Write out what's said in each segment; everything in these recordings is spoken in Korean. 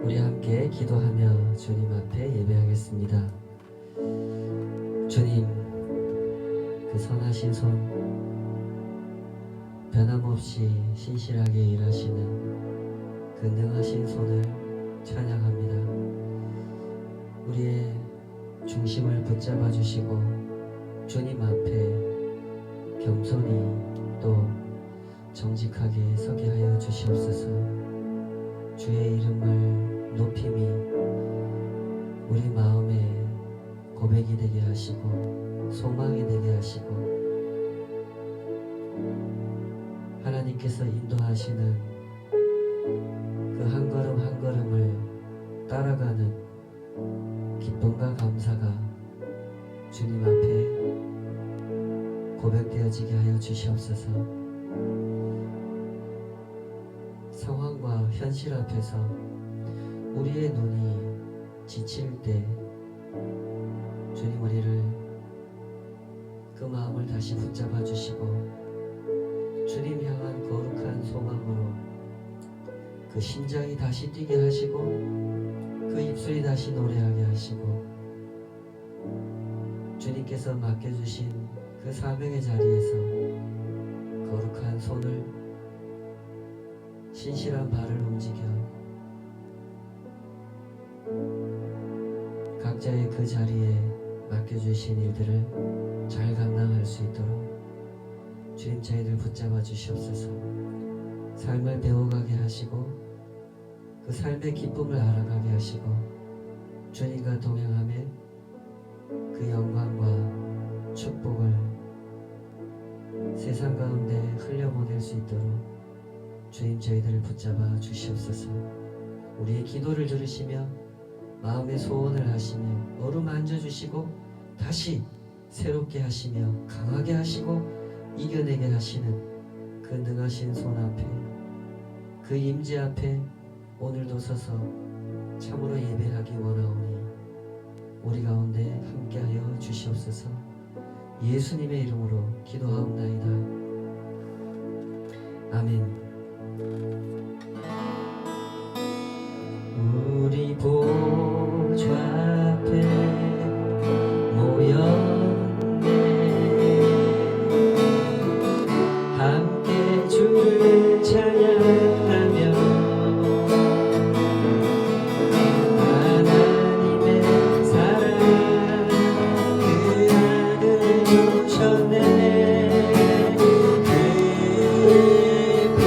우리 함께 기도하며 주님 앞에 예배하겠습니다. 주님, 그 선하신 손, 변함없이 신실하게 일하시는 그 능하신 손을 찬양합니다. 우리의 중심을 붙잡아 주시고 주님 앞에 겸손히 또 정직하게 서게 하여 주시옵소서. 주의 이름을 높임이 우리 마음에 고백이 되게 하시고 소망이 되게 하시고 하나님께서 인도하시는 그 한 걸음 한 걸음을 따라가는 기쁨과 감사가 주님 앞에 고백되어지게 하여 주시옵소서. 상황과 현실 앞에서 우리의 눈이 지칠 때 주님 우리를 그 마음을 다시 붙잡아 주시고 주님 향한 거룩한 소망으로 그 심장이 다시 뛰게 하시고 그 입술이 다시 노래하게 하시고 주님께서 맡겨주신 그 사명의 자리에서 거룩한 손을 신실한 발을 움직여 각자의 그 자리에 맡겨주신 일들을 잘 감당할 수 있도록 주님 저희들 붙잡아 주시옵소서. 삶을 배워가게 하시고 그 삶의 기쁨을 알아가게 하시고 주님과 동행하며 그 영광과 축복을 세상 가운데 흘려보낼 수 있도록 주님 저희들을 붙잡아 주시옵소서. 우리의 기도를 들으시며 마음의 소원을 하시며 어루만져 주시고 다시 새롭게 하시며 강하게 하시고 이겨내게 하시는 그 능하신 손 앞에 그 임재 앞에 오늘도 서서 참으로 예배하기 원하오니 우리 가운데 함께하여 주시옵소서. 예수님의 이름으로 기도하옵나이다. 아멘. 우리 보좌 앞에 모였네. 함께 주를 찬양하며 하나님의 사랑 그 아들을 주셨네. 그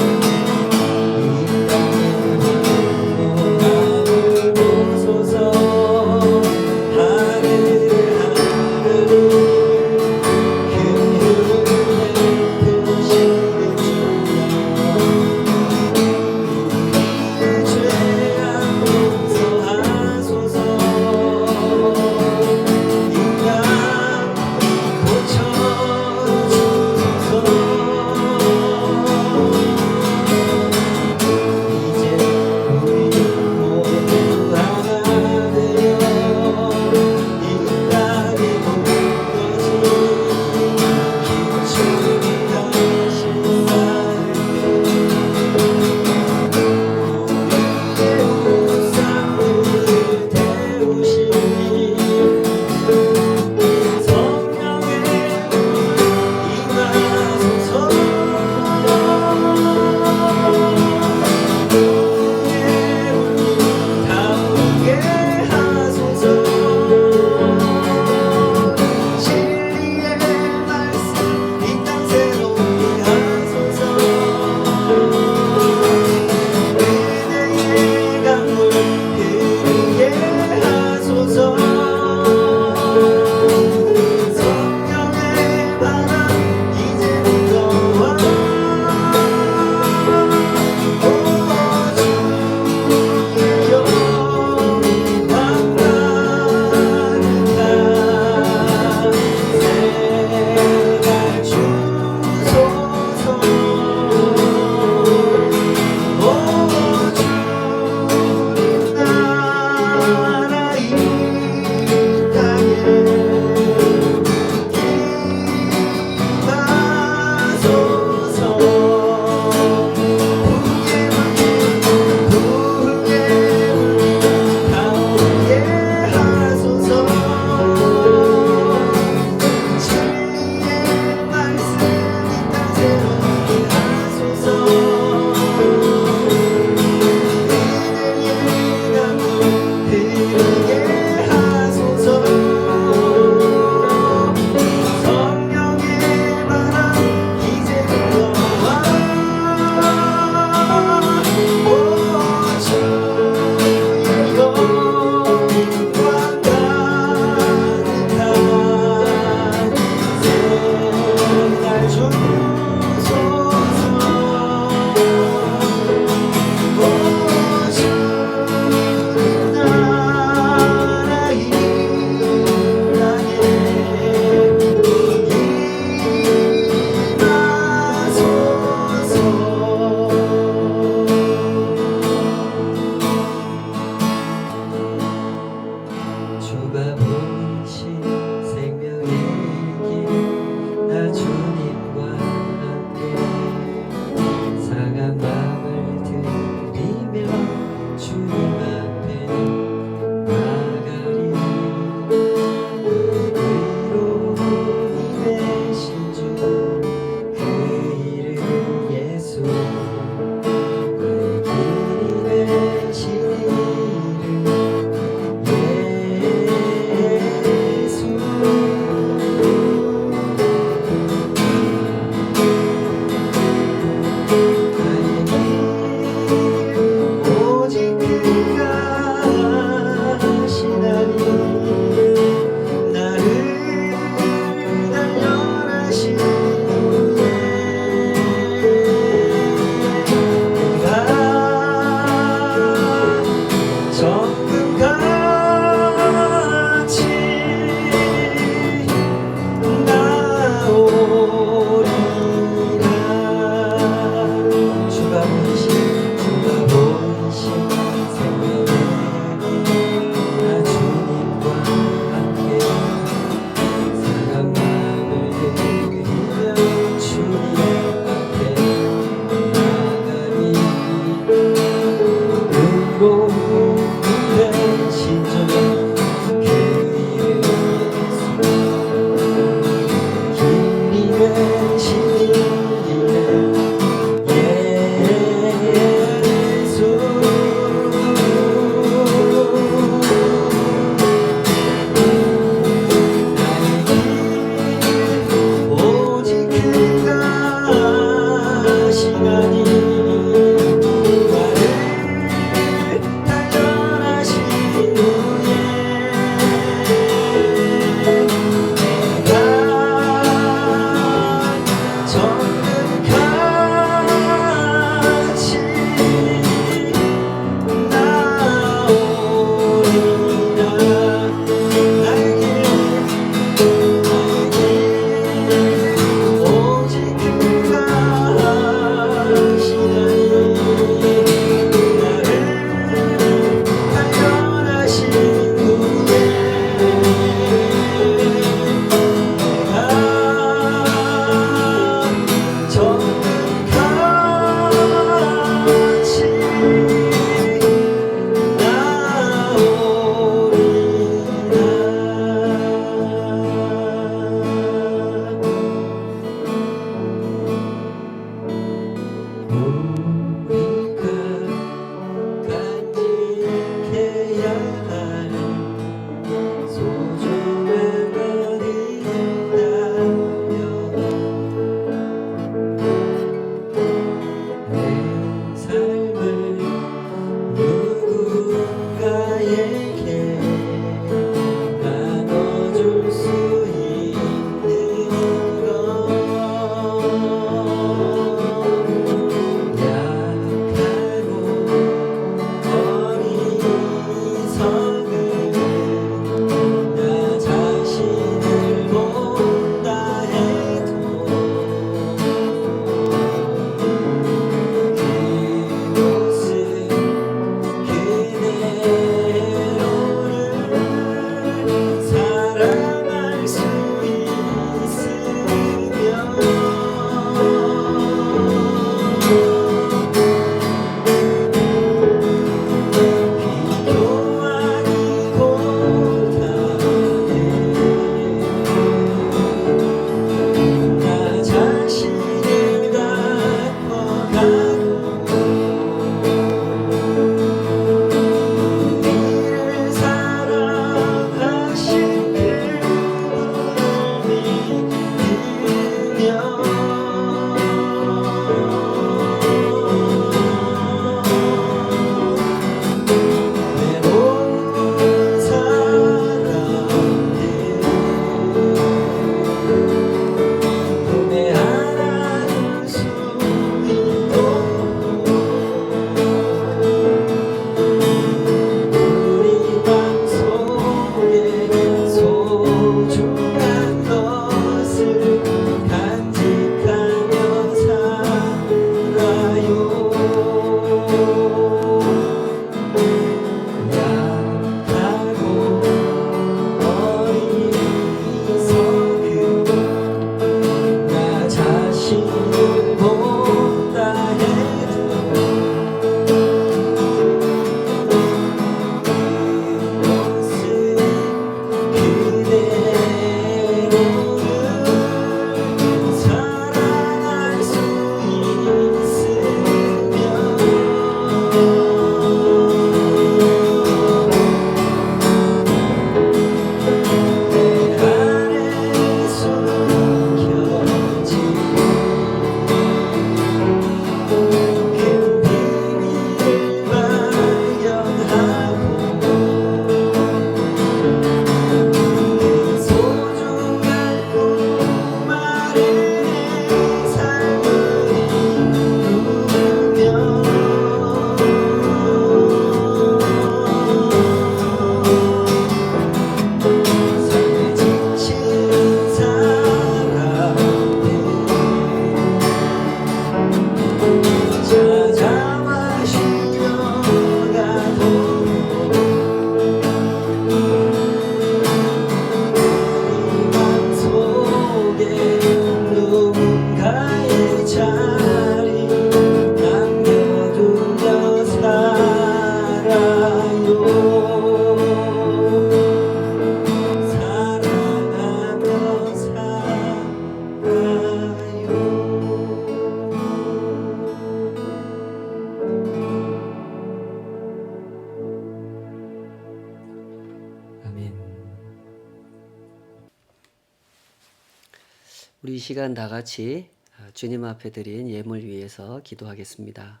우리 이 시간 다 같이 주님 앞에 드린 예물 위해서 기도하겠습니다.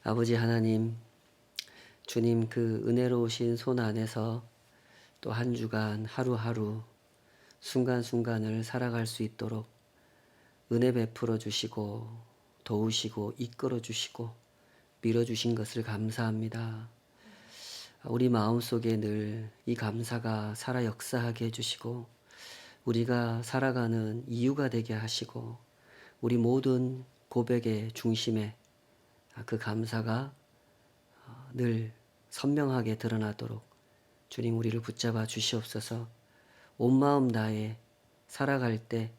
아버지 하나님, 주님 그 은혜로우신 손 안에서 또 한 주간 하루하루 순간순간을 살아갈 수 있도록 은혜 베풀어 주시고 도우시고 이끌어 주시고 밀어주신 것을 감사합니다. 우리 마음속에 늘 이 감사가 살아 역사하게 해주시고 우리가 살아가는 이유가 되게 하시고 우리 모든 고백의 중심에 그 감사가 늘 선명하게 드러나도록 주님 우리를 붙잡아 주시옵소서. 온 마음 다해 살아갈 때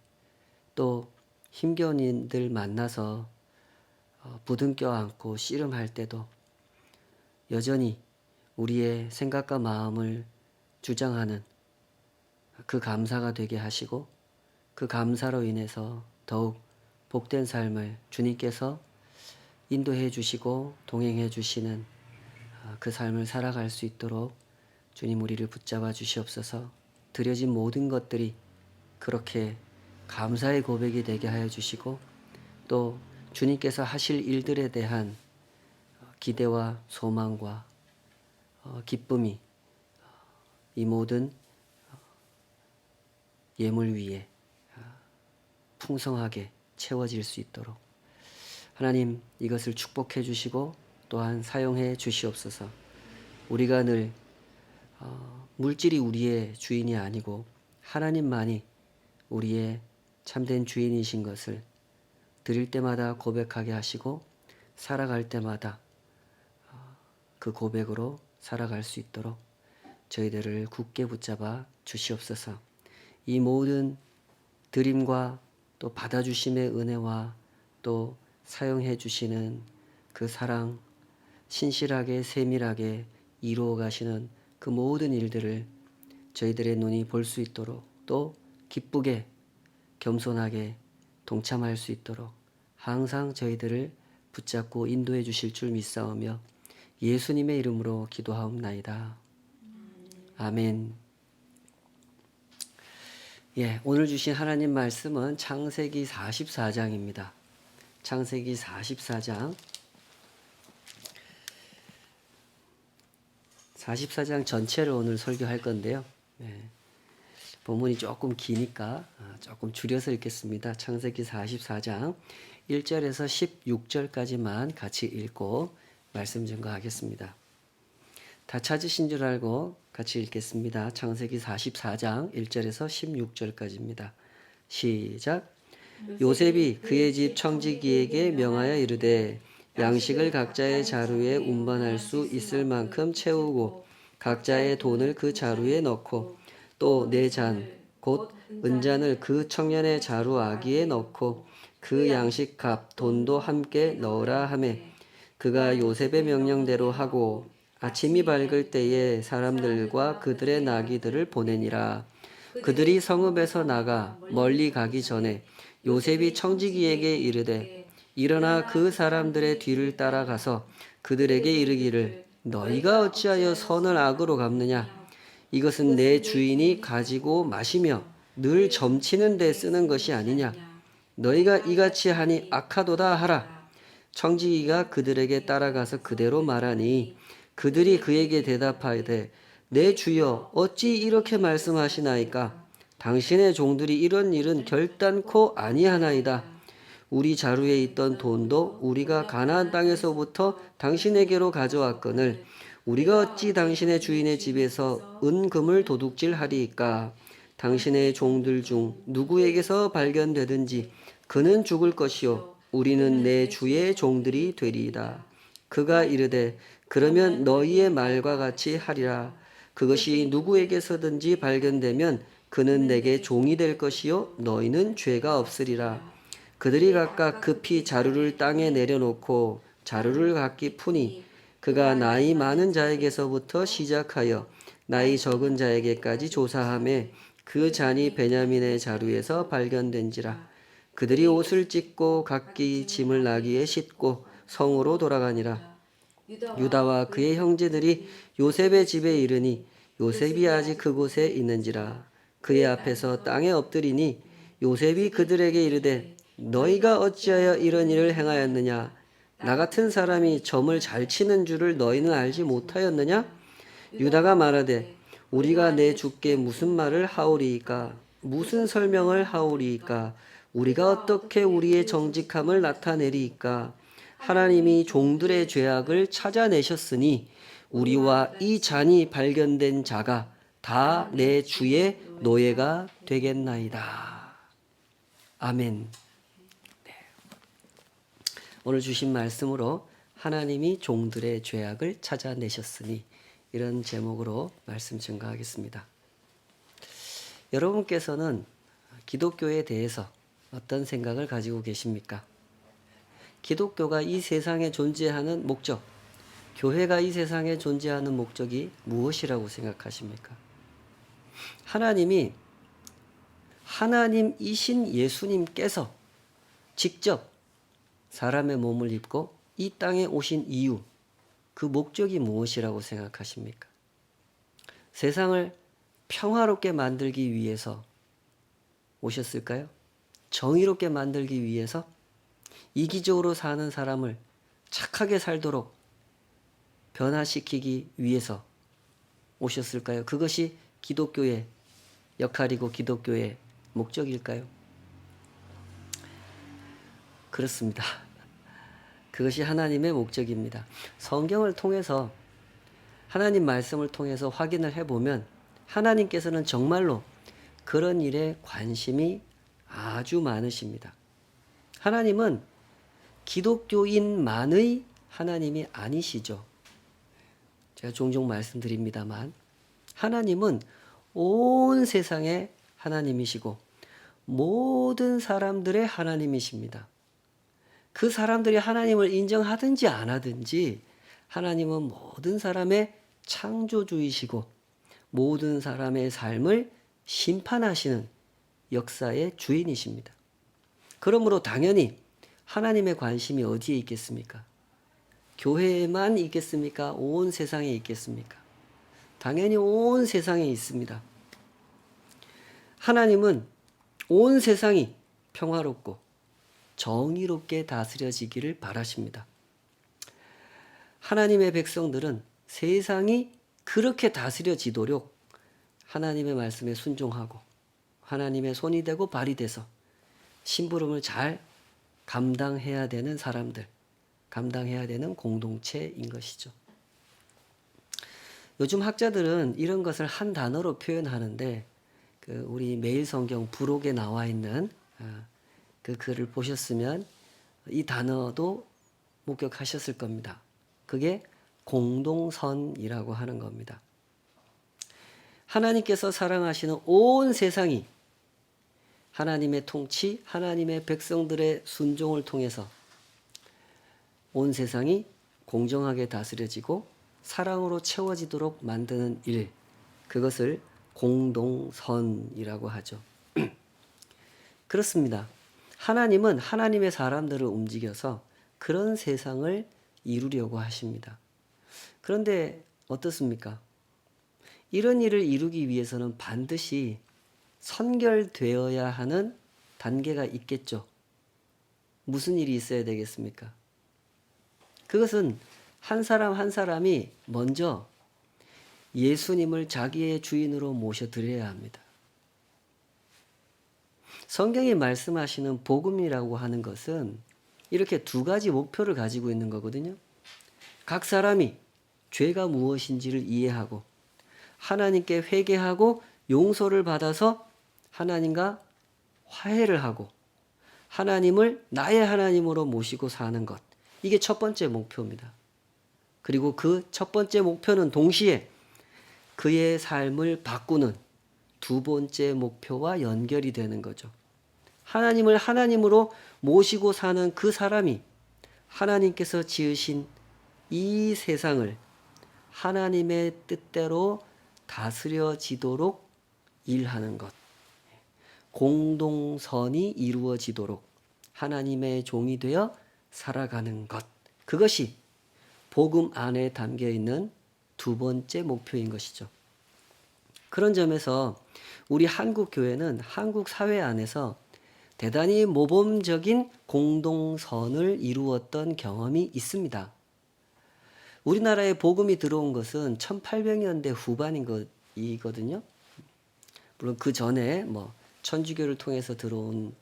또 힘겨운 일들 만나서 부둥켜 안고 씨름할 때도 여전히 우리의 생각과 마음을 주장하는 그 감사가 되게 하시고 그 감사로 인해서 더욱 복된 삶을 주님께서 인도해 주시고 동행해 주시는 그 삶을 살아갈 수 있도록 주님 우리를 붙잡아 주시옵소서. 드려진 모든 것들이 그렇게 감사의 고백이 되게 하여 주시고 또 주님께서 하실 일들에 대한 기대와 소망과 기쁨이 이 모든 예물 위에 풍성하게 채워질 수 있도록 하나님 이것을 축복해 주시고 또한 사용해 주시옵소서. 우리가 늘 물질이 우리의 주인이 아니고 하나님만이 우리의 참된 주인이신 것을 드릴 때마다 고백하게 하시고 살아갈 때마다 그 고백으로 살아갈 수 있도록 저희들을 굳게 붙잡아 주시옵소서. 이 모든 드림과 또 받아주심의 은혜와 또 사용해 주시는 그 사랑 신실하게 세밀하게 이루어 가시는 그 모든 일들을 저희들의 눈이 볼 수 있도록 또 기쁘게 겸손하게 동참할 수 있도록 항상 저희들을 붙잡고 인도해 주실 줄 믿사오며 예수님의 이름으로 기도하옵나이다. 아멘. 오늘 주신 하나님 말씀은 창세기 44장입니다. 창세기 44장 44장 전체를 오늘 설교할 건데요. 본문이 조금 기니까 조금 줄여서 읽겠습니다. 창세기 44장 1절에서 16절까지만 같이 읽고 말씀 증거하겠습니다. 다 찾으신 줄 알고 같이 읽겠습니다. 창세기 44장 1절에서 16절까지입니다. 시작. 요셉이 그의 집 청지기에게 명하여 이르되 양식을 각자의 자루에 운반할 수 있을 만큼 채우고 각자의 돈을 그 자루에 넣고 또 네 잔 곧 은잔을 그 청년의 자루 아기에 넣고 그 양식 값 돈도 함께 넣으라 하매 그가 요셉의 명령대로 하고 아침이 밝을 때에 사람들과 그들의 나귀들을 보내니라. 그들이 성읍에서 나가 멀리 가기 전에 요셉이 청지기에게 이르되 일어나 그 사람들의 뒤를 따라가서 그들에게 이르기를 너희가 어찌하여 선을 악으로 갚느냐. 이것은 내 주인이 가지고 마시며 늘 점치는 데 쓰는 것이 아니냐. 너희가 이같이 하니 악하도다 하라. 청지기가 그들에게 따라가서 그대로 말하니 그들이 그에게 대답하되 내 주여 어찌 이렇게 말씀하시나이까. 당신의 종들이 이런 일은 결단코 아니하나이다. 우리 자루에 있던 돈도 우리가 가나안 땅에서부터 당신에게로 가져왔거늘 우리가 어찌 당신의 주인의 집에서 은금을 도둑질하리이까. 당신의 종들 중 누구에게서 발견되든지 그는 죽을 것이요 우리는 내 주의 종들이 되리이다. 그가 이르되 그러면 너희의 말과 같이 하리라. 그것이 누구에게서든지 발견되면 그는 내게 종이 될 것이요 너희는 죄가 없으리라. 그들이 각각 급히 자루를 땅에 내려놓고 자루를 각기 푸니 그가 나이 많은 자에게서부터 시작하여 나이 적은 자에게까지 조사하매 그 잔이 베냐민의 자루에서 발견된지라. 그들이 옷을 찢고 각기 짐을 나귀에 싣고 성으로 돌아가니라. 유다와 그의 형제들이 요셉의 집에 이르니 요셉이 아직 그곳에 있는지라. 그의 앞에서 땅에 엎드리니 요셉이 그들에게 이르되 너희가 어찌하여 이런 일을 행하였느냐? 나 같은 사람이 점을 잘 치는 줄을 너희는 알지 못하였느냐? 유다가 말하되 우리가 내 주께 무슨 말을 하오리이까? 무슨 설명을 하오리이까? 우리가 어떻게 우리의 정직함을 나타내리이까? 하나님이 종들의 죄악을 찾아내셨으니 우리와 이 잔이 발견된 자가 다 내 주의 노예가 되겠나이다. 아멘. 네. 오늘 주신 말씀으로 하나님이 종들의 죄악을 찾아내셨으니 이런 제목으로 말씀 증거하겠습니다. 여러분께서는 기독교에 대해서 어떤 생각을 가지고 계십니까? 기독교가 이 세상에 존재하는 목적, 교회가 이 세상에 존재하는 목적이 무엇이라고 생각하십니까? 하나님이 하나님이신 예수님께서 직접 사람의 몸을 입고 이 땅에 오신 이유, 그 목적이 무엇이라고 생각하십니까? 세상을 평화롭게 만들기 위해서 오셨을까요? 정의롭게 만들기 위해서? 이기적으로 사는 사람을 착하게 살도록 변화시키기 위해서 오셨을까요? 그것이 기독교의 역할이고 기독교의 목적일까요? 그렇습니다. 그것이 하나님의 목적입니다. 성경을 통해서 하나님 말씀을 통해서 확인을 해보면 하나님께서는 정말로 그런 일에 관심이 아주 많으십니다. 하나님은 기독교인만의 하나님이 아니시죠. 제가 종종 말씀드립니다만 하나님은 온 세상의 하나님이시고 모든 사람들의 하나님이십니다. 그 사람들이 하나님을 인정하든지 안 하든지 하나님은 모든 사람의 창조주이시고 모든 사람의 삶을 심판하시는 역사의 주인이십니다. 그러므로 당연히 하나님의 관심이 어디에 있겠습니까? 교회에만 있겠습니까? 온 세상에 있겠습니까? 당연히 온 세상에 있습니다. 하나님은 온 세상이 평화롭고 정의롭게 다스려지기를 바라십니다. 하나님의 백성들은 세상이 그렇게 다스려지도록 하나님의 말씀에 순종하고 하나님의 손이 되고 발이 돼서 심부름을 잘 감당해야 되는 사람들, 감당해야 되는 공동체인 것이죠. 요즘 학자들은 이런 것을 한 단어로 표현하는데 우리 매일 성경 부록에 나와 있는 그 글을 보셨으면 이 단어도 목격하셨을 겁니다. 그게 공동선이라고 하는 겁니다. 하나님께서 사랑하시는 온 세상이 하나님의 통치, 하나님의 백성들의 순종을 통해서 온 세상이 공정하게 다스려지고 사랑으로 채워지도록 만드는 일, 그것을 공동선이라고 하죠. 그렇습니다. 하나님은 하나님의 사람들을 움직여서 그런 세상을 이루려고 하십니다. 그런데 어떻습니까? 이런 일을 이루기 위해서는 반드시 선결되어야 하는 단계가 있겠죠. 무슨 일이 있어야 되겠습니까? 그것은 한 사람 한 사람이 먼저 예수님을 자기의 주인으로 모셔드려야 합니다. 성경이 말씀하시는 복음이라고 하는 것은 이렇게 두 가지 목표를 가지고 있는 거거든요. 각 사람이 죄가 무엇인지를 이해하고 하나님께 회개하고 용서를 받아서 하나님과 화해를 하고 하나님을 나의 하나님으로 모시고 사는 것. 이게 첫 번째 목표입니다. 그리고 그 첫 번째 목표는 동시에 그의 삶을 바꾸는 두 번째 목표와 연결이 되는 거죠. 하나님을 하나님으로 모시고 사는 그 사람이 하나님께서 지으신 이 세상을 하나님의 뜻대로 다스려지도록 일하는 것. 공동선이 이루어지도록 하나님의 종이 되어 살아가는 것. 그것이 복음 안에 담겨 있는 두 번째 목표인 것이죠. 그런 점에서 우리 한국 교회는 한국 사회 안에서 대단히 모범적인 공동선을 이루었던 경험이 있습니다. 우리나라에 복음이 들어온 것은 1800년대 후반인 것이거든요. 물론 그 전에 뭐 천주교를 통해서 들어온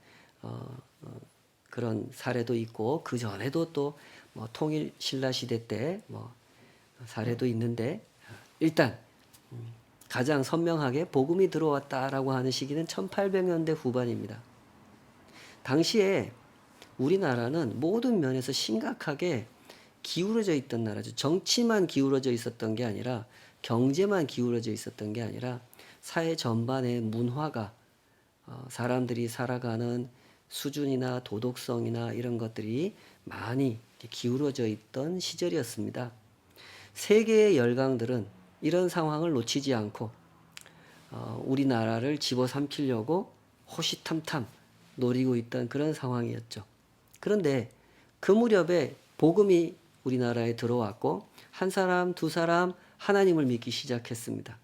그런 사례도 있고, 그 전에도 또 뭐 통일 신라 시대 때 뭐 사례도 있는데, 일단 가장 선명하게 복음이 들어왔다라고 하는 시기는 1800년대 후반입니다. 당시에 우리나라는 모든 면에서 심각하게 기울어져 있던 나라죠. 정치만 기울어져 있었던 게 아니라, 경제만 기울어져 있었던 게 아니라, 사회 전반의 문화가, 사람들이 살아가는 수준이나 도덕성이나 이런 것들이 많이 기울어져 있던 시절이었습니다. 세계의 열강들은 이런 상황을 놓치지 않고 우리나라를 집어삼키려고 호시탐탐 노리고 있던 그런 상황이었죠. 그런데 그 무렵에 복음이 우리나라에 들어왔고, 한 사람 두 사람 하나님을 믿기 시작했습니다.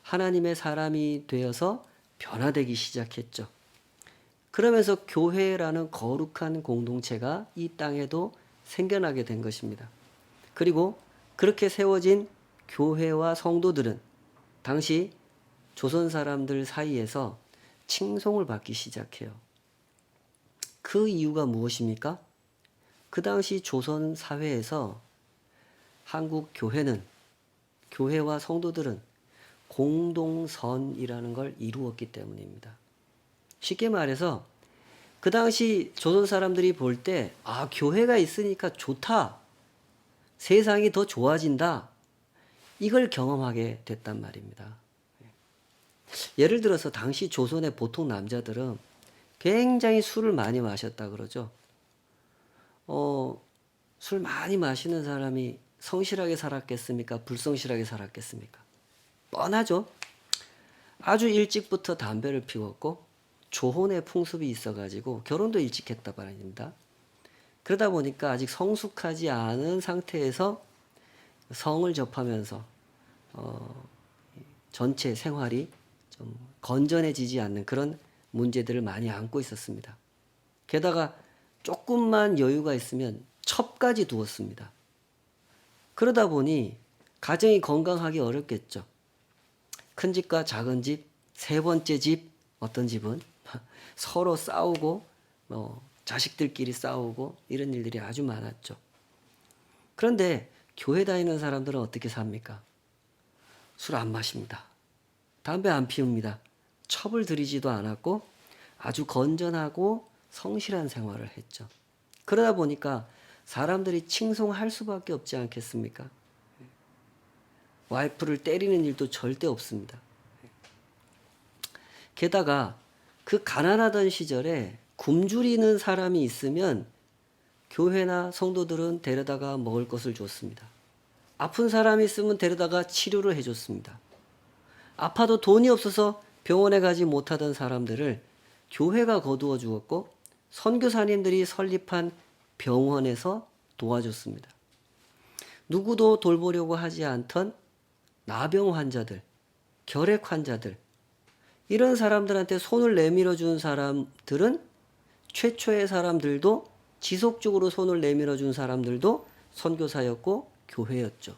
하나님의 사람이 되어서 변화되기 시작했죠. 그러면서 교회라는 거룩한 공동체가 이 땅에도 생겨나게 된 것입니다. 그리고 그렇게 세워진 교회와 성도들은 당시 조선 사람들 사이에서 칭송을 받기 시작해요. 그 이유가 무엇입니까? 그 당시 조선 사회에서 한국 교회는, 교회와 성도들은 공동선이라는 걸 이루었기 때문입니다. 쉽게 말해서 그 당시 조선 사람들이 볼 때, 교회가 있으니까 좋다, 세상이 더 좋아진다, 이걸 경험하게 됐단 말입니다. 예를 들어서 당시 조선의 보통 남자들은 굉장히 술을 많이 마셨다 그러죠. 술 많이 마시는 사람이 성실하게 살았겠습니까? 불성실하게 살았겠습니까? 뻔하죠. 아주 일찍부터 담배를 피웠고 조혼의 풍습이 있어가지고 결혼도 일찍 했다 말입니다. 그러다 보니까 아직 성숙하지 않은 상태에서 성을 접하면서 전체 생활이 좀 건전해지지 않는 그런 문제들을 많이 안고 있었습니다. 게다가 조금만 여유가 있으면 첩까지 두었습니다. 그러다 보니 가정이 건강하기 어렵겠죠. 큰 집과 작은 집, 세 번째 집, 어떤 집은 서로 싸우고 자식들끼리 싸우고 이런 일들이 아주 많았죠. 그런데 교회 다니는 사람들은 어떻게 삽니까? 술 안 마십니다. 담배 안 피웁니다. 첩을 들이지도 않았고 아주 건전하고 성실한 생활을 했죠. 그러다 보니까 사람들이 칭송할 수밖에 없지 않겠습니까? 와이프를 때리는 일도 절대 없습니다. 게다가 그 가난하던 시절에 굶주리는 사람이 있으면 교회나 성도들은 데려다가 먹을 것을 줬습니다. 아픈 사람이 있으면 데려다가 치료를 해줬습니다. 아파도 돈이 없어서 병원에 가지 못하던 사람들을 교회가 거두어 주었고, 선교사님들이 설립한 병원에서 도와줬습니다. 누구도 돌보려고 하지 않던 나병 환자들, 결핵 환자들, 이런 사람들한테 손을 내밀어 준 사람들은, 최초의 사람들도, 지속적으로 손을 내밀어 준 사람들도 선교사였고 교회였죠.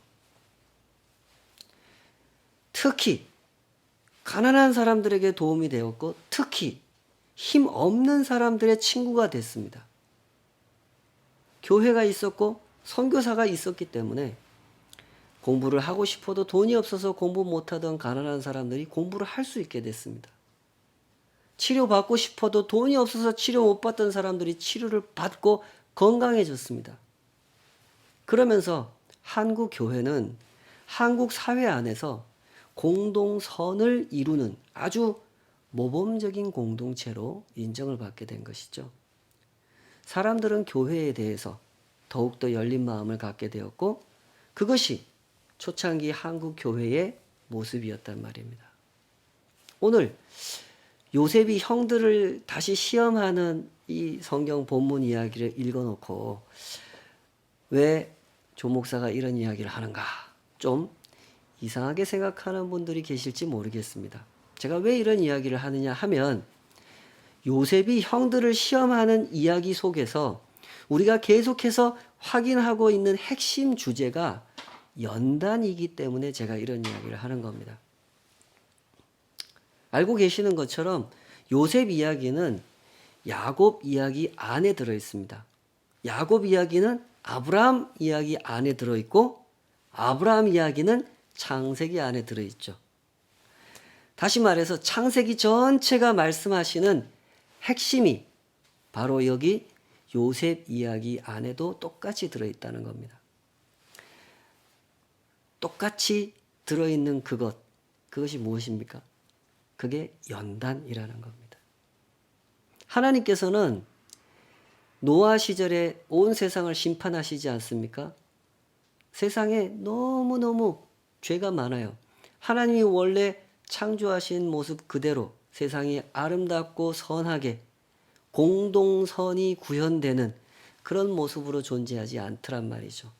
특히 가난한 사람들에게 도움이 되었고, 특히 힘 없는 사람들의 친구가 됐습니다. 교회가 있었고 선교사가 있었기 때문에 공부를 하고 싶어도 돈이 없어서 공부 못하던 가난한 사람들이 공부를 할 수 있게 됐습니다. 치료받고 싶어도 돈이 없어서 치료 못 받던 사람들이 치료를 받고 건강해졌습니다. 그러면서 한국 교회는 한국 사회 안에서 공동선을 이루는 아주 모범적인 공동체로 인정을 받게 된 것이죠. 사람들은 교회에 대해서 더욱더 열린 마음을 갖게 되었고, 그것이 초창기 한국 교회의 모습이었단 말입니다. 오늘 요셉이 형들을 다시 시험하는 이 성경 본문 이야기를 읽어놓고 왜 조 목사가 이런 이야기를 하는가, 좀 이상하게 생각하는 분들이 계실지 모르겠습니다. 제가 왜 이런 이야기를 하느냐 하면, 요셉이 형들을 시험하는 이야기 속에서 우리가 계속해서 확인하고 있는 핵심 주제가 연단이기 때문에 제가 이런 이야기를 하는 겁니다. 알고 계시는 것처럼 요셉 이야기는 야곱 이야기 안에 들어 있습니다. 야곱 이야기는 아브라함 이야기 안에 들어 있고 아브라함 이야기는 창세기 안에 들어 있죠. 다시 말해서 창세기 전체가 말씀하시는 핵심이 바로 여기 요셉 이야기 안에도 똑같이 들어 있다는 겁니다. 똑같이 들어 있는 그것이 무엇입니까? 그게 연단이라는 겁니다. 하나님께서는 노아 시절에 온 세상을 심판하시지 않습니까? 세상에 너무너무 죄가 많아요. 하나님이 원래 창조하신 모습 그대로 세상이 아름답고 선하게 공동선이 구현되는 그런 모습으로 존재하지 않더란 말이죠.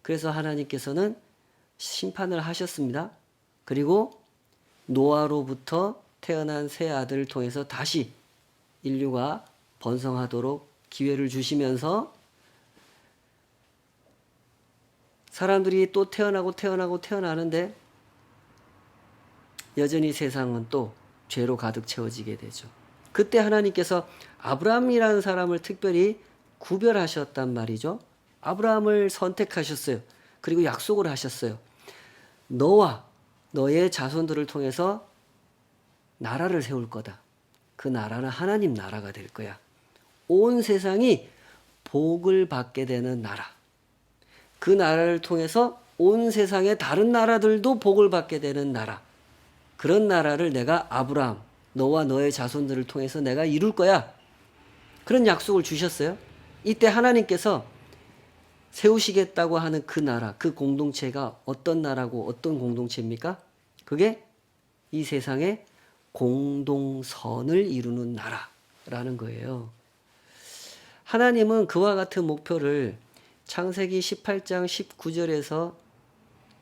그래서 하나님께서는 심판을 하셨습니다. 그리고 노아로부터 태어난 새 아들을 통해서 다시 인류가 번성하도록 기회를 주시면서 사람들이 또 태어나는데 여전히 세상은 또 죄로 가득 채워지게 되죠. 그때 하나님께서 아브라함이라는 사람을 특별히 구별하셨단 말이죠. 아브라함을 선택하셨어요. 그리고 약속을 하셨어요. 너와 너의 자손들을 통해서 나라를 세울 거다. 그 나라는 하나님 나라가 될 거야. 온 세상이 복을 받게 되는 나라. 그 나라를 통해서 온 세상의 다른 나라들도 복을 받게 되는 나라. 그런 나라를 내가 아브라함, 너와 너의 자손들을 통해서 내가 이룰 거야. 그런 약속을 주셨어요. 이때 하나님께서 세우시겠다고 하는 그 나라, 그 공동체가 어떤 나라고 어떤 공동체입니까? 그게 이 세상의 공동선을 이루는 나라라는 거예요. 하나님은 그와 같은 목표를 창세기 18장 19절에서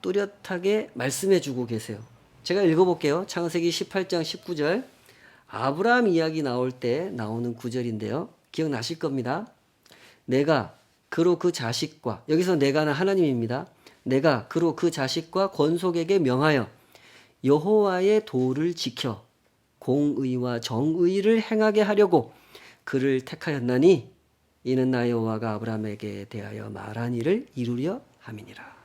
뚜렷하게 말씀해 주고 계세요. 제가 읽어볼게요. 창세기 18장 19절. 아브라함 이야기 나올 때 나오는 구절인데요. 기억나실 겁니다. 내가 그로 그 자식과, 여기서 내가는 하나님입니다. 내가 그로 그 자식과 권속에게 명하여 여호와의 도를 지켜 공의와 정의를 행하게 하려고 그를 택하였나니 이는 나 여호와가 아브라함에게 대하여 말한 일을 이루려 함이니라.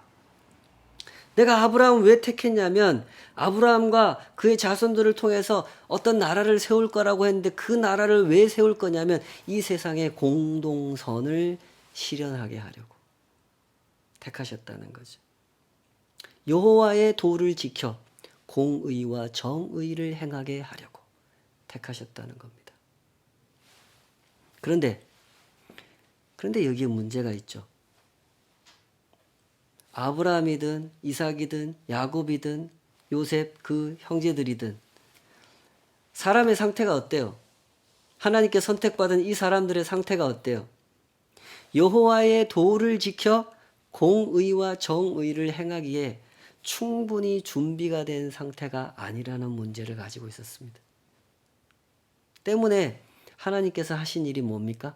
내가 아브라함을 왜 택했냐면 아브라함과 그의 자손들을 통해서 어떤 나라를 세울 거라고 했는데 그 나라를 왜 세울 거냐면 이 세상의 공동선을 실현하게 하려고 택하셨다는 거죠. 여호와의 도를 지켜 공의와 정의를 행하게 하려고 택하셨다는 겁니다. 그런데 여기에 문제가 있죠. 아브라함이든 이삭이든 야곱이든 요셉 그 형제들이든 사람의 상태가 어때요? 하나님께 선택받은 이 사람들의 상태가 어때요? 여호와의 도를 지켜 공의와 정의를 행하기에 충분히 준비가 된 상태가 아니라는 문제를 가지고 있었습니다. 때문에 하나님께서 하신 일이 뭡니까?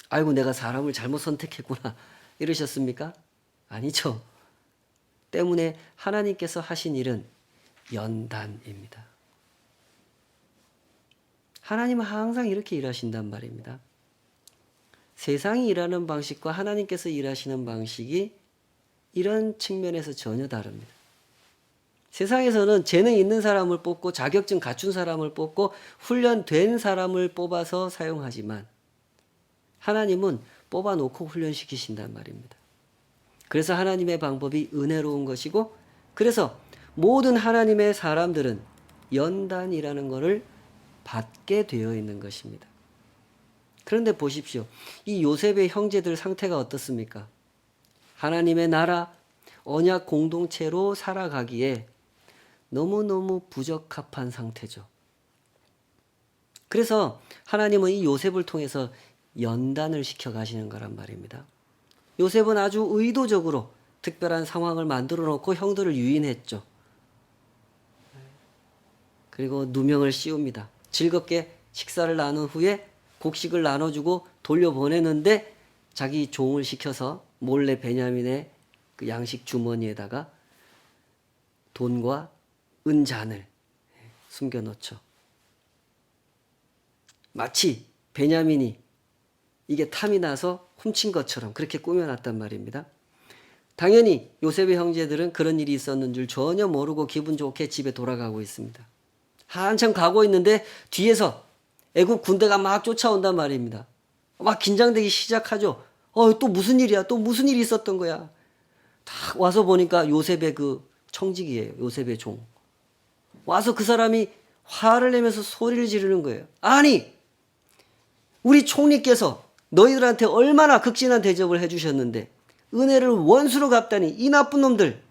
아이고 내가 사람을 잘못 선택했구나 이러셨습니까? 아니죠. 때문에 하나님께서 하신 일은 연단입니다. 하나님은 항상 이렇게 일하신단 말입니다. 세상이 일하는 방식과 하나님께서 일하시는 방식이 이런 측면에서 전혀 다릅니다. 세상에서는 재능 있는 사람을 뽑고 자격증 갖춘 사람을 뽑고 훈련된 사람을 뽑아서 사용하지만 하나님은 뽑아놓고 훈련시키신단 말입니다. 그래서 하나님의 방법이 은혜로운 것이고 그래서 모든 하나님의 사람들은 연단이라는 것을 받게 되어 있는 것입니다. 그런데 보십시오. 이 요셉의 형제들 상태가 어떻습니까? 하나님의 나라, 언약 공동체로 살아가기에 너무너무 부적합한 상태죠. 그래서 하나님은 이 요셉을 통해서 연단을 시켜가시는 거란 말입니다. 요셉은 아주 의도적으로 특별한 상황을 만들어 놓고 형들을 유인했죠. 그리고 누명을 씌웁니다. 즐겁게 식사를 나눈 후에 곡식을 나눠주고 돌려보내는데 자기 종을 시켜서 몰래 베냐민의 그 양식 주머니에다가 돈과 은잔을 숨겨놓죠. 마치 베냐민이 이게 탐이 나서 훔친 것처럼 그렇게 꾸며놨단 말입니다. 당연히 요셉의 형제들은 그런 일이 있었는 줄 전혀 모르고 기분 좋게 집에 돌아가고 있습니다. 한참 가고 있는데 뒤에서 애굽 군대가 막 쫓아온단 말입니다. 막 긴장되기 시작하죠. 또 무슨 일이야? 또 무슨 일이 있었던 거야? 딱 와서 보니까 요셉의 그 청직이에요. 요셉의 종. 와서 그 사람이 화를 내면서 소리를 지르는 거예요. 아니, 우리 총리께서 너희들한테 얼마나 극진한 대접을 해주셨는데 은혜를 원수로 갚다니, 이 나쁜 놈들,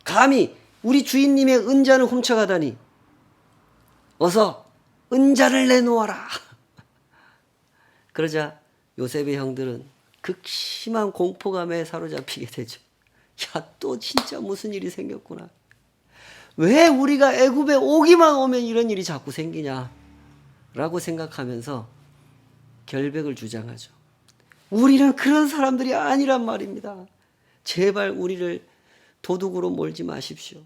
감히 우리 주인님의 은잔을 훔쳐가다니, 어서 은잔을 내놓아라. 그러자 요셉의 형들은 극심한 공포감에 사로잡히게 되죠. 야, 또 진짜 무슨 일이 생겼구나. 왜 우리가 애굽에 오기만 오면 이런 일이 자꾸 생기냐 라고 생각하면서 결백을 주장하죠. 우리는 그런 사람들이 아니란 말입니다. 제발 우리를 도둑으로 몰지 마십시오.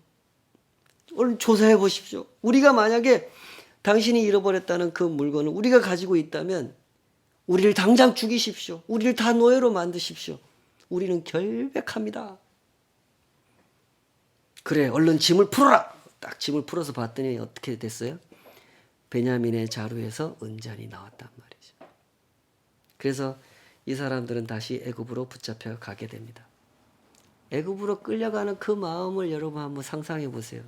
오늘 조사해 보십시오. 우리가 만약에 당신이 잃어버렸다는 그 물건을 우리가 가지고 있다면 우리를 당장 죽이십시오. 우리를 다 노예로 만드십시오. 우리는 결백합니다. 그래, 얼른 짐을 풀어라. 딱 짐을 풀어서 봤더니 어떻게 됐어요? 베냐민의 자루에서 은잔이 나왔단 말이죠. 그래서 이 사람들은 다시 애굽으로 붙잡혀 가게 됩니다. 애굽으로 끌려가는 그 마음을 여러분 한번 상상해 보세요.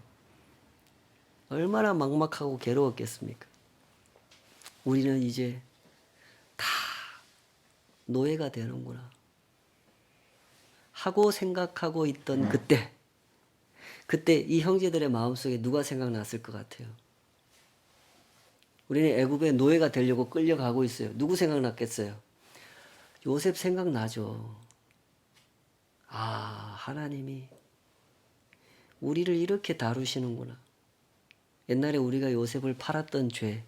얼마나 막막하고 괴로웠겠습니까? 우리는 이제 다 노예가 되는구나 하고 생각하고 있던 그때 이 형제들의 마음속에 누가 생각났을 것 같아요? 우리는 애굽의 노예가 되려고 끌려가고 있어요. 누구 생각났겠어요? 요셉 생각나죠. 하나님이 우리를 이렇게 다루시는구나. 옛날에 우리가 요셉을 팔았던 죄,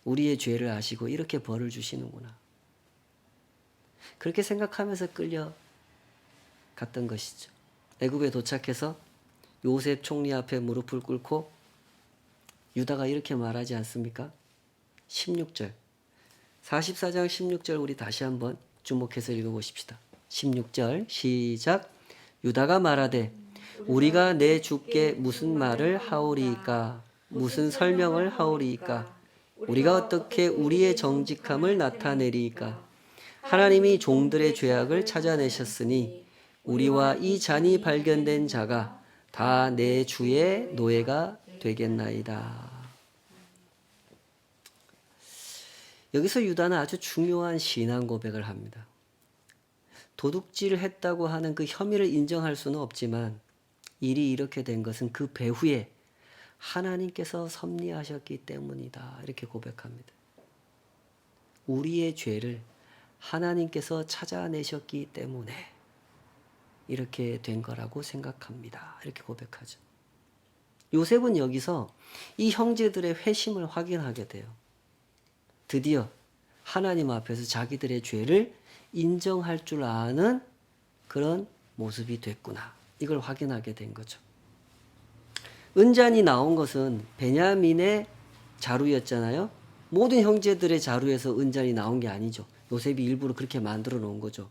우리의 죄를 아시고 이렇게 벌을 주시는구나. 그렇게 생각하면서 끌려갔던 것이죠. 애굽에 도착해서 요셉 총리 앞에 무릎을 꿇고 유다가 이렇게 말하지 않습니까? 16절. 44장 16절 우리 다시 한번 주목해서 읽어보십시다. 16절 시작. 유다가 말하되 우리가 내 주께 무슨 말을 하오리이까? 무슨 설명을 하오리이까? 우리가 어떻게 우리의 정직함을 나타내리이까? 하나님이 종들의 죄악을 찾아내셨으니 우리와 이 잔이 발견된 자가 다 내 주의 노예가 되겠나이다. 여기서 유다는 아주 중요한 신앙 고백을 합니다. 도둑질을 했다고 하는 그 혐의를 인정할 수는 없지만 일이 이렇게 된 것은 그 배후에 하나님께서 섭리하셨기 때문이다. 이렇게 고백합니다. 우리의 죄를 하나님께서 찾아내셨기 때문에 이렇게 된 거라고 생각합니다. 이렇게 고백하죠. 요셉은 여기서 이 형제들의 회심을 확인하게 돼요. 드디어 하나님 앞에서 자기들의 죄를 인정할 줄 아는 그런 모습이 됐구나. 이걸 확인하게 된 거죠. 은잔이 나온 것은 베냐민의 자루였잖아요. 모든 형제들의 자루에서 은잔이 나온 게 아니죠. 요셉이 일부러 그렇게 만들어 놓은 거죠.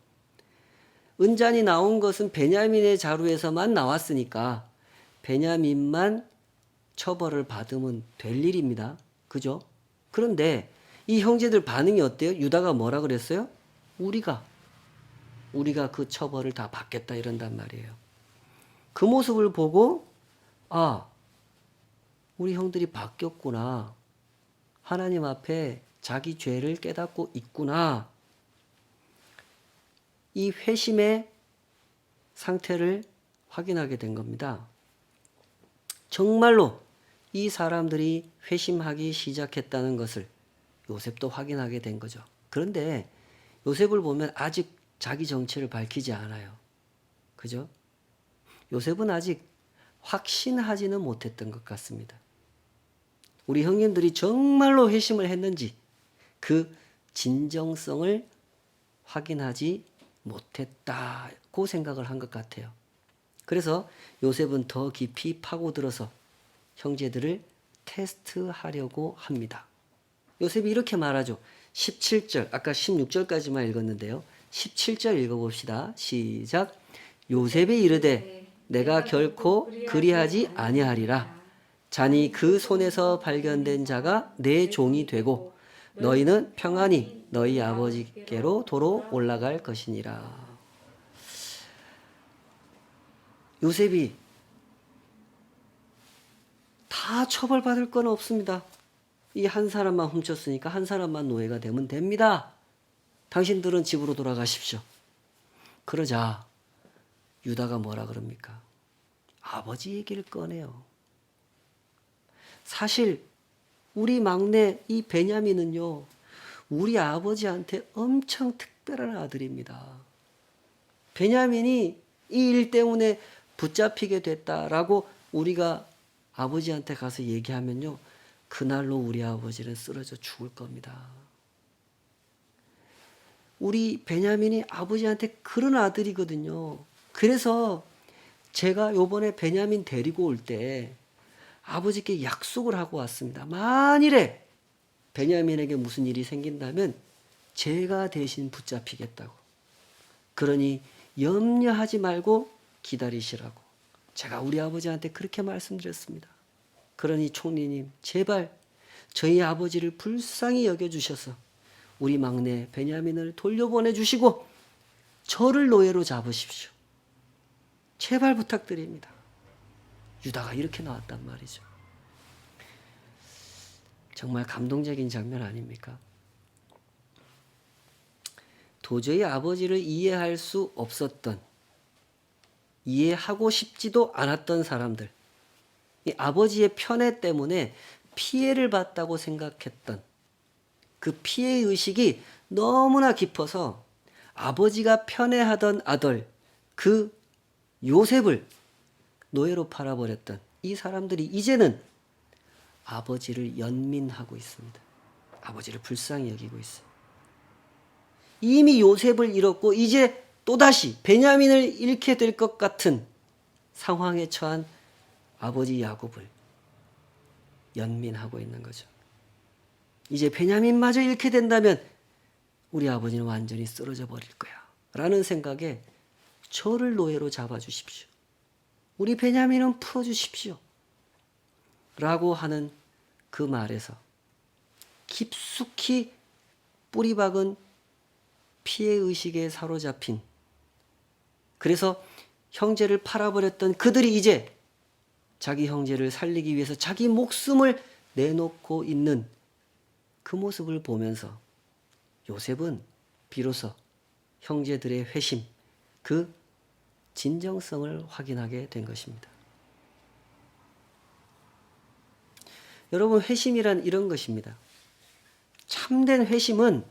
은잔이 나온 것은 베냐민의 자루에서만 나왔으니까 베냐민만 처벌을 받으면 될 일입니다. 그죠? 그런데 이 형제들 반응이 어때요? 유다가 뭐라 그랬어요? 우리가 그 처벌을 다 받겠다 이런단 말이에요. 그 모습을 보고 우리 형들이 바뀌었구나. 하나님 앞에 자기 죄를 깨닫고 있구나. 이 회심의 상태를 확인하게 된 겁니다. 정말로 이 사람들이 회심하기 시작했다는 것을 요셉도 확인하게 된 거죠. 그런데 요셉을 보면 아직 자기 정체를 밝히지 않아요. 그죠? 요셉은 아직 확신하지는 못했던 것 같습니다. 우리 형님들이 정말로 회심을 했는지 그 진정성을 확인하지 못했다고 생각을 한 것 같아요. 그래서 요셉은 더 깊이 파고들어서 형제들을 테스트하려고 합니다. 요셉이 이렇게 말하죠. 17절, 아까 16절까지만 읽었는데요. 17절 읽어봅시다. 시작. 요셉이 이르되 내가 결코 그리하지 아니하리라. 자니 그 손에서 발견된 자가 내 종이 되고 너희는 평안히 너희 아버지께로 도로 올라갈 것이니라. 요셉이 다 처벌받을 건 없습니다. 이 한 사람만 훔쳤으니까 한 사람만 노예가 되면 됩니다. 당신들은 집으로 돌아가십시오. 그러자 유다가 뭐라 그럽니까? 아버지 얘기를 꺼내요. 사실 우리 막내 이 베냐민은요, 우리 아버지한테 엄청 특별한 아들입니다. 베냐민이 이 일 때문에 붙잡히게 됐다라고 우리가 아버지한테 가서 얘기하면요, 그날로 우리 아버지는 쓰러져 죽을 겁니다. 우리 베냐민이 아버지한테 그런 아들이거든요. 그래서 제가 요번에 베냐민 데리고 올 때 아버지께 약속을 하고 왔습니다. 만일에 베냐민에게 무슨 일이 생긴다면 제가 대신 붙잡히겠다고. 그러니 염려하지 말고 기다리시라고. 제가 우리 아버지한테 그렇게 말씀드렸습니다. 그러니 총리님, 제발 저희 아버지를 불쌍히 여겨주셔서 우리 막내 베냐민을 돌려보내주시고 저를 노예로 잡으십시오. 제발 부탁드립니다. 유다가 이렇게 나왔단 말이죠. 정말 감동적인 장면 아닙니까? 도저히 아버지를 이해할 수 없었던, 이해하고 싶지도 않았던 사람들, 이 아버지의 편애 때문에 피해를 봤다고 생각했던 그 피해의식이 너무나 깊어서 아버지가 편애하던 아들, 그 요셉을 노예로 팔아버렸던 이 사람들이 이제는 아버지를 연민하고 있습니다. 아버지를 불쌍히 여기고 있어요. 이미 요셉을 잃었고 이제 또다시 베냐민을 잃게 될 것 같은 상황에 처한 아버지 야곱을 연민하고 있는 거죠. 이제 베냐민마저 잃게 된다면 우리 아버지는 완전히 쓰러져 버릴 거야 라는 생각에 저를 노예로 잡아주십시오. 우리 베냐민은 풀어주십시오. 라고 하는 그 말에서 깊숙이 뿌리박은 피해의식에 사로잡힌, 그래서 형제를 팔아버렸던 그들이 이제 자기 형제를 살리기 위해서 자기 목숨을 내놓고 있는 그 모습을 보면서 요셉은 비로소 형제들의 회심, 그 진정성을 확인하게 된 것입니다. 여러분, 회심이란 이런 것입니다. 참된 회심은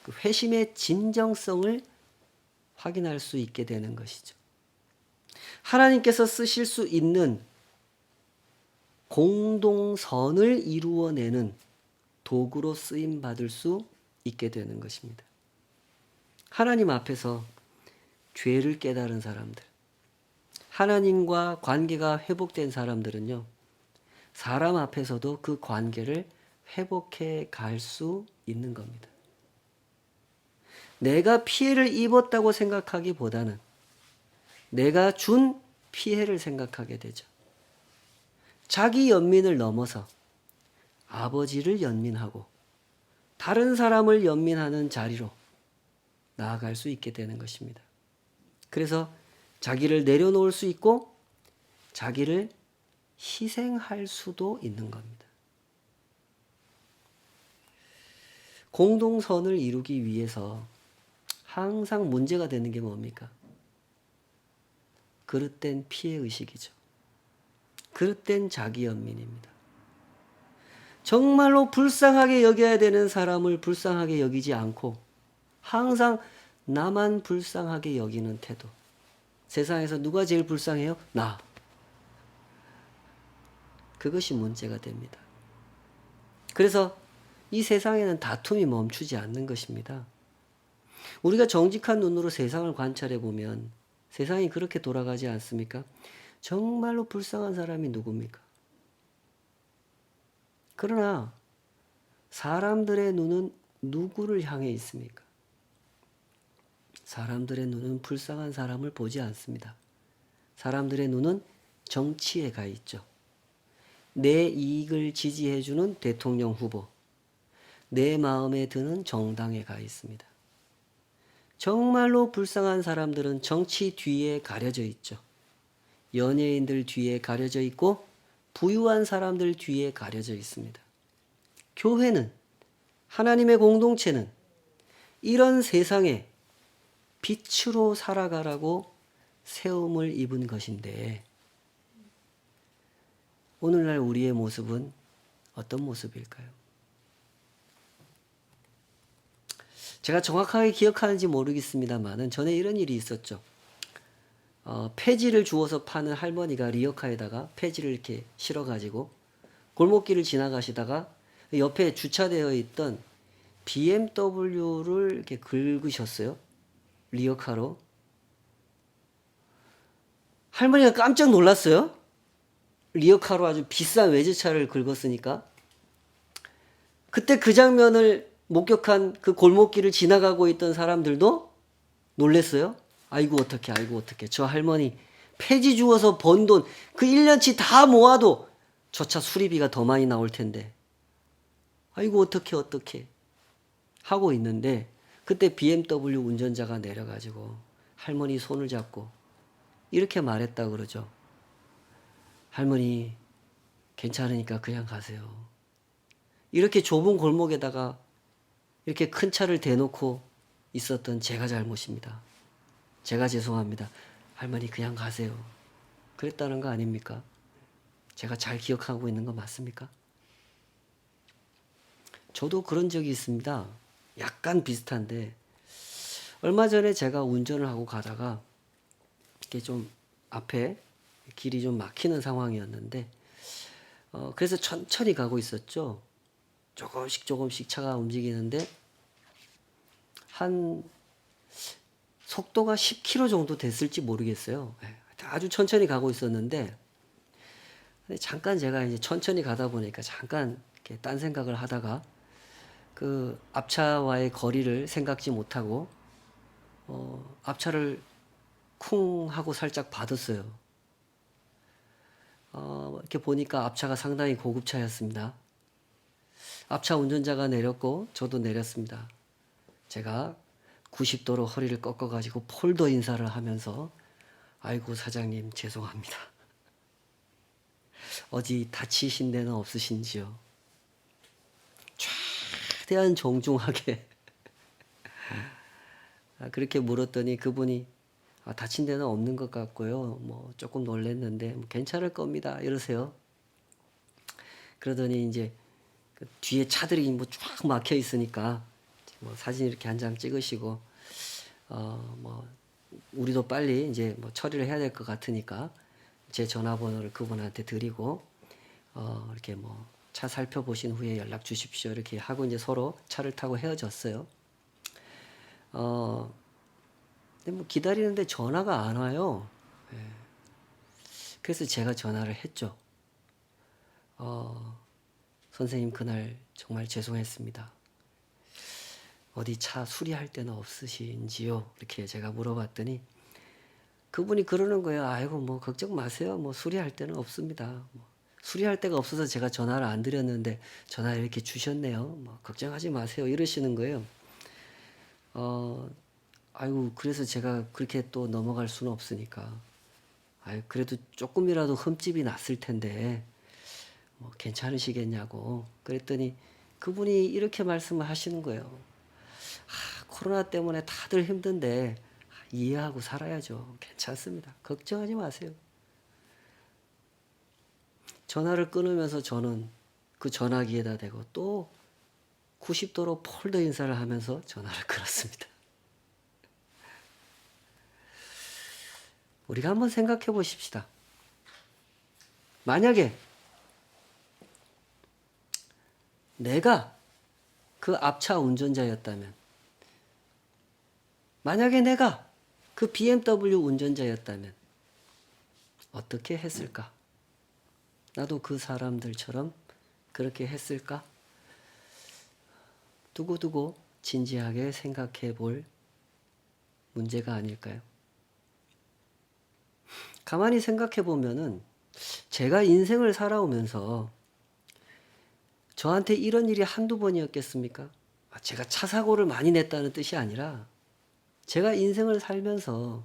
그 회심의 진정성을 확인할 수 있게 되는 것이죠. 하나님께서 쓰실 수 있는 공동선을 이루어내는 도구로 쓰임 받을 수 있게 되는 것입니다. 하나님 앞에서 죄를 깨달은 사람들, 하나님과 관계가 회복된 사람들은요, 사람 앞에서도 그 관계를 회복해 갈 수 있는 겁니다. 내가 피해를 입었다고 생각하기보다는 내가 준 피해를 생각하게 되죠. 자기 연민을 넘어서 아버지를 연민하고 다른 사람을 연민하는 자리로 나아갈 수 있게 되는 것입니다. 그래서 자기를 내려놓을 수 있고 자기를 희생할 수도 있는 겁니다. 공동선을 이루기 위해서 항상 문제가 되는 게 뭡니까? 그릇된 피해의식이죠. 그릇된 자기연민입니다. 정말로 불쌍하게 여겨야 되는 사람을 불쌍하게 여기지 않고 항상 나만 불쌍하게 여기는 태도. 세상에서 누가 제일 불쌍해요? 나. 그것이 문제가 됩니다. 그래서 이 세상에는 다툼이 멈추지 않는 것입니다. 우리가 정직한 눈으로 세상을 관찰해 보면 세상이 그렇게 돌아가지 않습니까? 정말로 불쌍한 사람이 누굽니까? 그러나 사람들의 눈은 누구를 향해 있습니까? 사람들의 눈은 불쌍한 사람을 보지 않습니다. 사람들의 눈은 정치에 가 있죠. 내 이익을 지지해주는 대통령 후보, 내 마음에 드는 정당에 가 있습니다. 정말로 불쌍한 사람들은 정치 뒤에 가려져 있죠. 연예인들 뒤에 가려져 있고 부유한 사람들 뒤에 가려져 있습니다. 교회는, 하나님의 공동체는 이런 세상에 빛으로 살아가라고 세움을 입은 것인데 오늘날 우리의 모습은 어떤 모습일까요? 제가 정확하게 기억하는지 모르겠습니다만 전에 이런 일이 있었죠. 폐지를 주워서 파는 할머니가 리어카에다가 폐지를 이렇게 실어가지고 골목길을 지나가시다가 옆에 주차되어 있던 BMW를 이렇게 긁으셨어요. 리어카로. 할머니가 깜짝 놀랐어요. 리어카로 아주 비싼 외제차를 긁었으니까. 그때 그 장면을 목격한 그 골목길을 지나가고 있던 사람들도 놀랬어요. 아이고 어떡해, 아이고 어떡해. 저 할머니 폐지 주워서 번 돈 그 1년치 다 모아도 저 차 수리비가 더 많이 나올 텐데. 아이고 어떡해 하고 있는데 그때 BMW 운전자가 내려가지고 할머니 손을 잡고 이렇게 말했다 그러죠. 할머니 괜찮으니까 그냥 가세요. 이렇게 좁은 골목에다가 이렇게 큰 차를 대놓고 있었던 제가 잘못입니다. 제가 죄송합니다. 할머니 그냥 가세요. 그랬다는 거 아닙니까? 제가 잘 기억하고 있는 거 맞습니까? 저도 그런 적이 있습니다. 약간 비슷한데 얼마 전에 제가 운전을 하고 가다가 이렇게 좀 앞에 길이 좀 막히는 상황이었는데 그래서 천천히 가고 있었죠. 조금씩 차가 움직이는데 한 속도가 10km 정도 됐을지 모르겠어요. 아주 천천히 가고 있었는데 잠깐 제가 이제 천천히 가다 보니까 잠깐 이렇게 딴 생각을 하다가 그 앞차와의 거리를 생각지 못하고 앞차를 쿵 하고 살짝 받았어요. 이렇게 보니까 앞차가 상당히 고급차였습니다. 앞차 운전자가 내렸고 저도 내렸습니다. 제가 90도로 허리를 꺾어가지고 폴더 인사를 하면서 아이고 사장님 죄송합니다. 어디 다치신 데는 없으신지요? 최대한 정중하게 그렇게 물었더니 그분이 다친 데는 없는 것 같고요. 뭐 조금 놀랐는데 뭐 괜찮을 겁니다. 이러세요. 그러더니 이제 그 뒤에 차들이 뭐 쫙 막혀 있으니까 뭐 사진 이렇게 한 장 찍으시고 뭐 우리도 빨리 이제 뭐 처리를 해야 될 것 같으니까 제 전화번호를 그분한테 드리고 이렇게 뭐 차 살펴보신 후에 연락 주십시오. 이렇게 하고 이제 서로 차를 타고 헤어졌어요. 근데 뭐 기다리는데 전화가 안 와요. 예. 그래서 제가 전화를 했죠. 선생님 그날 정말 죄송했습니다. 어디 차 수리할 데는 없으신지요? 이렇게 제가 물어봤더니 그분이 그러는 거예요. 아이고 뭐 걱정 마세요. 뭐 수리할 데는 없습니다. 뭐 수리할 데가 없어서 제가 전화를 안 드렸는데 전화 이렇게 주셨네요. 뭐 걱정하지 마세요. 이러시는 거예요. 아이고 그래서 제가 그렇게 또 넘어갈 수는 없으니까 아유 그래도 조금이라도 흠집이 났을 텐데 뭐 괜찮으시겠냐고 그랬더니 그분이 이렇게 말씀을 하시는 거예요. 코로나 때문에 다들 힘든데 이해하고 살아야죠. 괜찮습니다. 걱정하지 마세요. 전화를 끊으면서 저는 그 전화기에다 대고 또 90도로 폴더 인사를 하면서 전화를 끊었습니다. 우리가 한번 생각해 보십시다. 만약에 내가 그 앞차 운전자였다면, 만약에 내가 그 BMW 운전자였다면 어떻게 했을까? 나도 그 사람들처럼 그렇게 했을까? 두고두고 진지하게 생각해 볼 문제가 아닐까요? 가만히 생각해 보면은 제가 인생을 살아오면서 저한테 이런 일이 한두 번이었겠습니까? 제가 차 사고를 많이 냈다는 뜻이 아니라 제가 인생을 살면서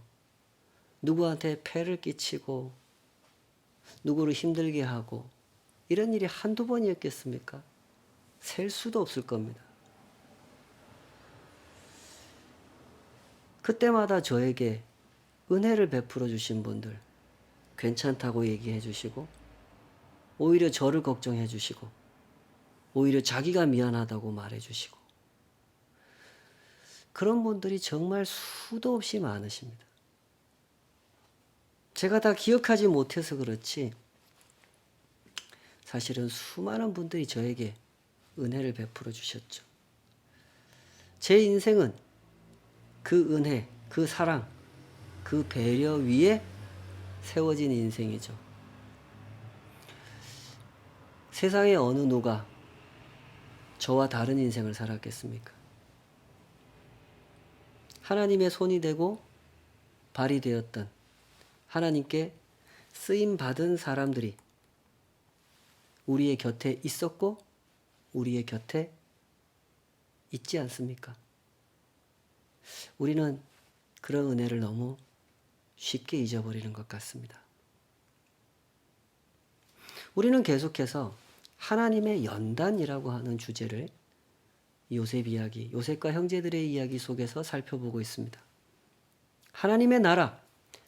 누구한테 폐를 끼치고 누구를 힘들게 하고 이런 일이 한두 번이었겠습니까? 셀 수도 없을 겁니다. 그때마다 저에게 은혜를 베풀어 주신 분들 괜찮다고 얘기해 주시고 오히려 저를 걱정해 주시고 오히려 자기가 미안하다고 말해 주시고 그런 분들이 정말 수도 없이 많으십니다. 제가 다 기억하지 못해서 그렇지 사실은 수많은 분들이 저에게 은혜를 베풀어 주셨죠. 제 인생은 그 은혜, 그 사랑, 그 배려 위에 세워진 인생이죠. 세상에 어느 누가 저와 다른 인생을 살았겠습니까? 하나님의 손이 되고 발이 되었던 하나님께 쓰임 받은 사람들이 우리의 곁에 있었고 우리의 곁에 있지 않습니까? 우리는 그런 은혜를 너무 쉽게 잊어버리는 것 같습니다. 우리는 계속해서 하나님의 연단이라고 하는 주제를 요셉 이야기, 요셉과 형제들의 이야기 속에서 살펴보고 있습니다. 하나님의 나라,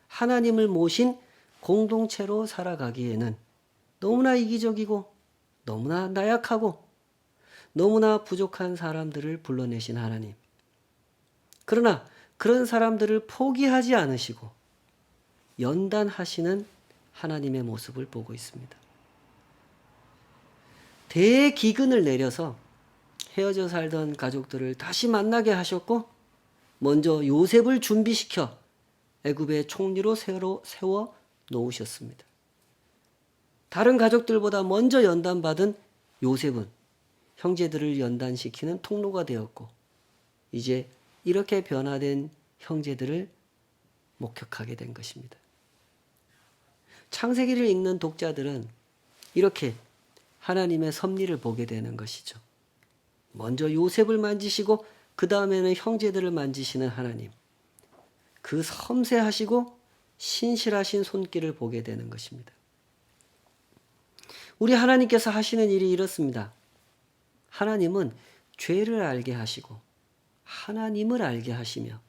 하나님을 모신 공동체로 살아가기에는 너무나 이기적이고 너무나 나약하고 너무나 부족한 사람들을 불러내신 하나님. 그러나 그런 사람들을 포기하지 않으시고 연단하시는 하나님의 모습을 보고 있습니다. 대기근을 내려서 헤어져 살던 가족들을 다시 만나게 하셨고 먼저 요셉을 준비시켜 애굽의 총리로 세워 놓으셨습니다. 다른 가족들보다 먼저 연단받은 요셉은 형제들을 연단시키는 통로가 되었고 이제 이렇게 변화된 형제들을 목격하게 된 것입니다. 창세기를 읽는 독자들은 이렇게 하나님의 섭리를 보게 되는 것이죠. 먼저 요셉을 만지시고 그 다음에는 형제들을 만지시는 하나님. 그 섬세하시고 신실하신 손길을 보게 되는 것입니다. 우리 하나님께서 하시는 일이 이렇습니다. 하나님은 죄를 알게 하시고 하나님을 알게 하시며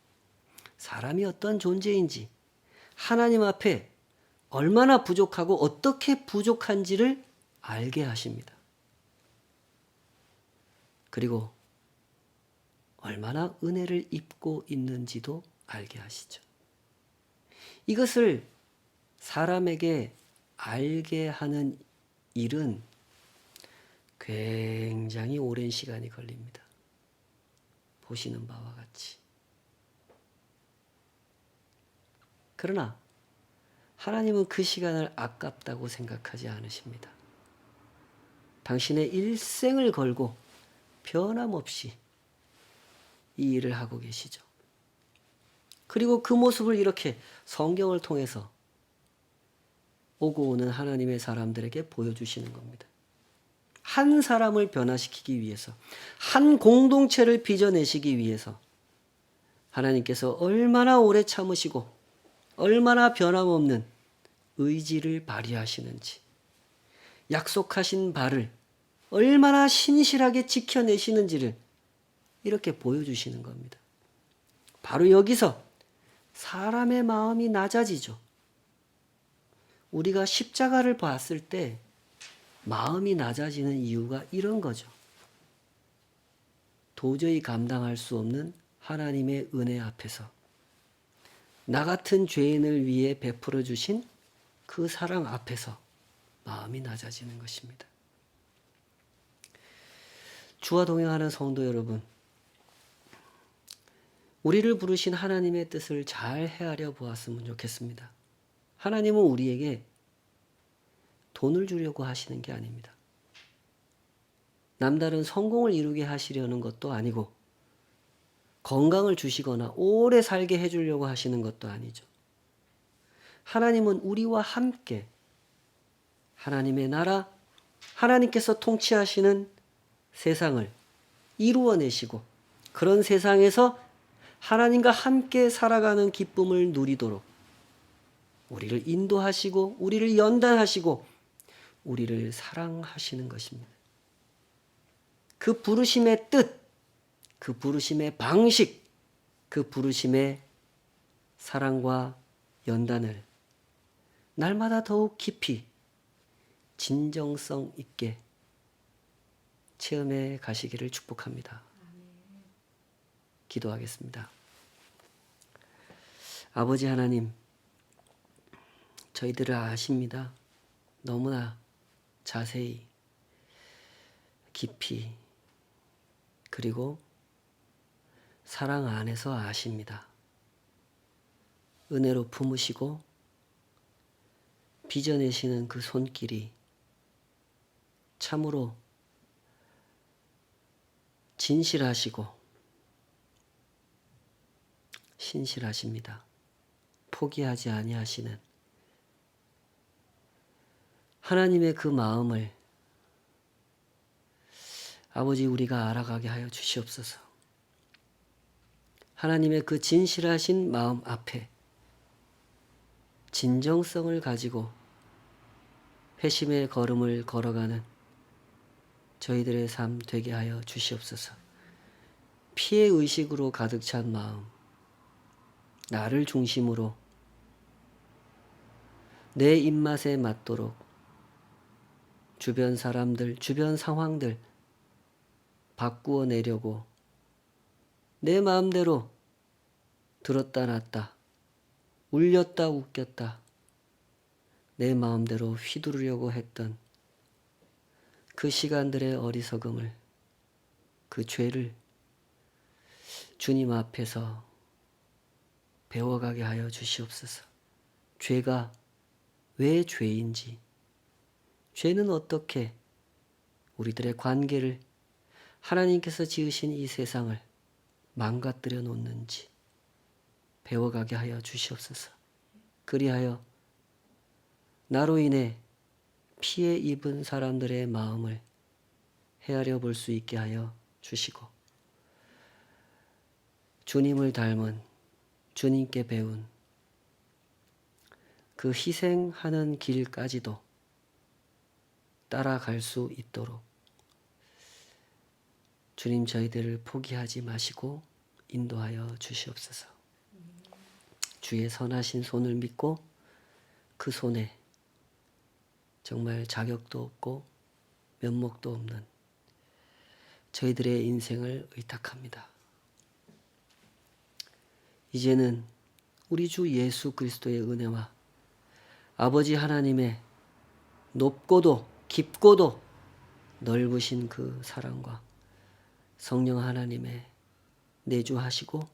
사람이 어떤 존재인지 하나님 앞에 얼마나 부족하고 어떻게 부족한지를 알게 하십니다. 그리고 얼마나 은혜를 입고 있는지도 알게 하시죠. 이것을 사람에게 알게 하는 일은 굉장히 오랜 시간이 걸립니다. 보시는 바와 같이. 그러나 하나님은 그 시간을 아깝다고 생각하지 않으십니다. 당신의 일생을 걸고 변함없이 이 일을 하고 계시죠. 그리고 그 모습을 이렇게 성경을 통해서 오고 오는 하나님의 사람들에게 보여주시는 겁니다. 한 사람을 변화시키기 위해서, 한 공동체를 빚어내시기 위해서 하나님께서 얼마나 오래 참으시고 얼마나 변함없는 의지를 발휘하시는지, 약속하신 바를 얼마나 신실하게 지켜내시는지를 이렇게 보여주시는 겁니다. 바로 여기서 사람의 마음이 낮아지죠. 우리가 십자가를 봤을 때 마음이 낮아지는 이유가 이런 거죠. 도저히 감당할 수 없는 하나님의 은혜 앞에서 나 같은 죄인을 위해 베풀어 주신 그 사랑 앞에서 마음이 낮아지는 것입니다. 주와 동행하는 성도 여러분, 우리를 부르신 하나님의 뜻을 잘 헤아려 보았으면 좋겠습니다. 하나님은 우리에게 돈을 주려고 하시는 게 아닙니다. 남다른 성공을 이루게 하시려는 것도 아니고 건강을 주시거나 오래 살게 해주려고 하시는 것도 아니죠. 하나님은 우리와 함께 하나님의 나라, 하나님께서 통치하시는 세상을 이루어내시고 그런 세상에서 하나님과 함께 살아가는 기쁨을 누리도록 우리를 인도하시고 우리를 연단하시고 우리를 사랑하시는 것입니다. 그 부르심의 뜻, 그 부르심의 방식, 그 부르심의 사랑과 연단을 날마다 더욱 깊이 진정성 있게 체험해 가시기를 축복합니다. 기도하겠습니다. 아버지 하나님, 저희들을 아십니다. 너무나 자세히, 깊이, 그리고 사랑 안에서 아십니다. 은혜로 품으시고 빚어내시는 그 손길이 참으로 진실하시고 신실하십니다. 포기하지 아니하시는 하나님의 그 마음을 아버지 우리가 알아가게 하여 주시옵소서. 하나님의 그 진실하신 마음 앞에 진정성을 가지고 회심의 걸음을 걸어가는 저희들의 삶 되게 하여 주시옵소서. 피해 의식으로 가득 찬 마음, 나를 중심으로 내 입맛에 맞도록 주변 사람들, 주변 상황들 바꾸어 내려고 내 마음대로 들었다 놨다, 울렸다 웃겼다, 내 마음대로 휘두르려고 했던 그 시간들의 어리석음을, 그 죄를 주님 앞에서 배워가게 하여 주시옵소서. 죄가 왜 죄인지, 죄는 어떻게 우리들의 관계를, 하나님께서 지으신 이 세상을 망가뜨려 놓는지 배워가게 하여 주시옵소서. 그리하여 나로 인해 피해 입은 사람들의 마음을 헤아려 볼 수 있게 하여 주시고 주님을 닮은, 주님께 배운 그 희생하는 길까지도 따라갈 수 있도록 주님 저희들을 포기하지 마시고 인도하여 주시옵소서. 주의 선하신 손을 믿고 그 손에 정말 자격도 없고 면목도 없는 저희들의 인생을 의탁합니다. 이제는 우리 주 예수 그리스도의 은혜와 아버지 하나님의 높고도 깊고도 넓으신 그 사랑과 성령 하나님의 내주하시고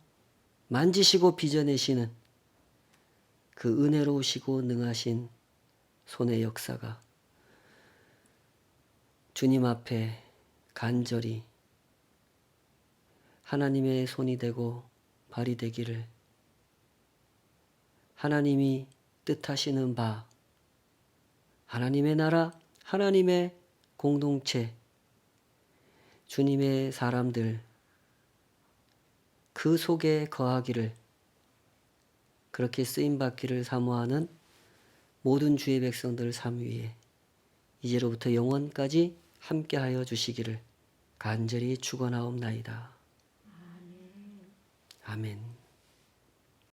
만지시고 빚어내시는 그 은혜로우시고 능하신 손의 역사가 주님 앞에 간절히 하나님의 손이 되고 발이 되기를, 하나님이 뜻하시는 바, 하나님의 나라, 하나님의 공동체, 주님의 사람들 그 속에 거하기를, 그렇게 쓰임받기를 사모하는 모든 주의 백성들 삶 위에 이제로부터 영원까지 함께하여 주시기를 간절히 축원하옵나이다. 아멘.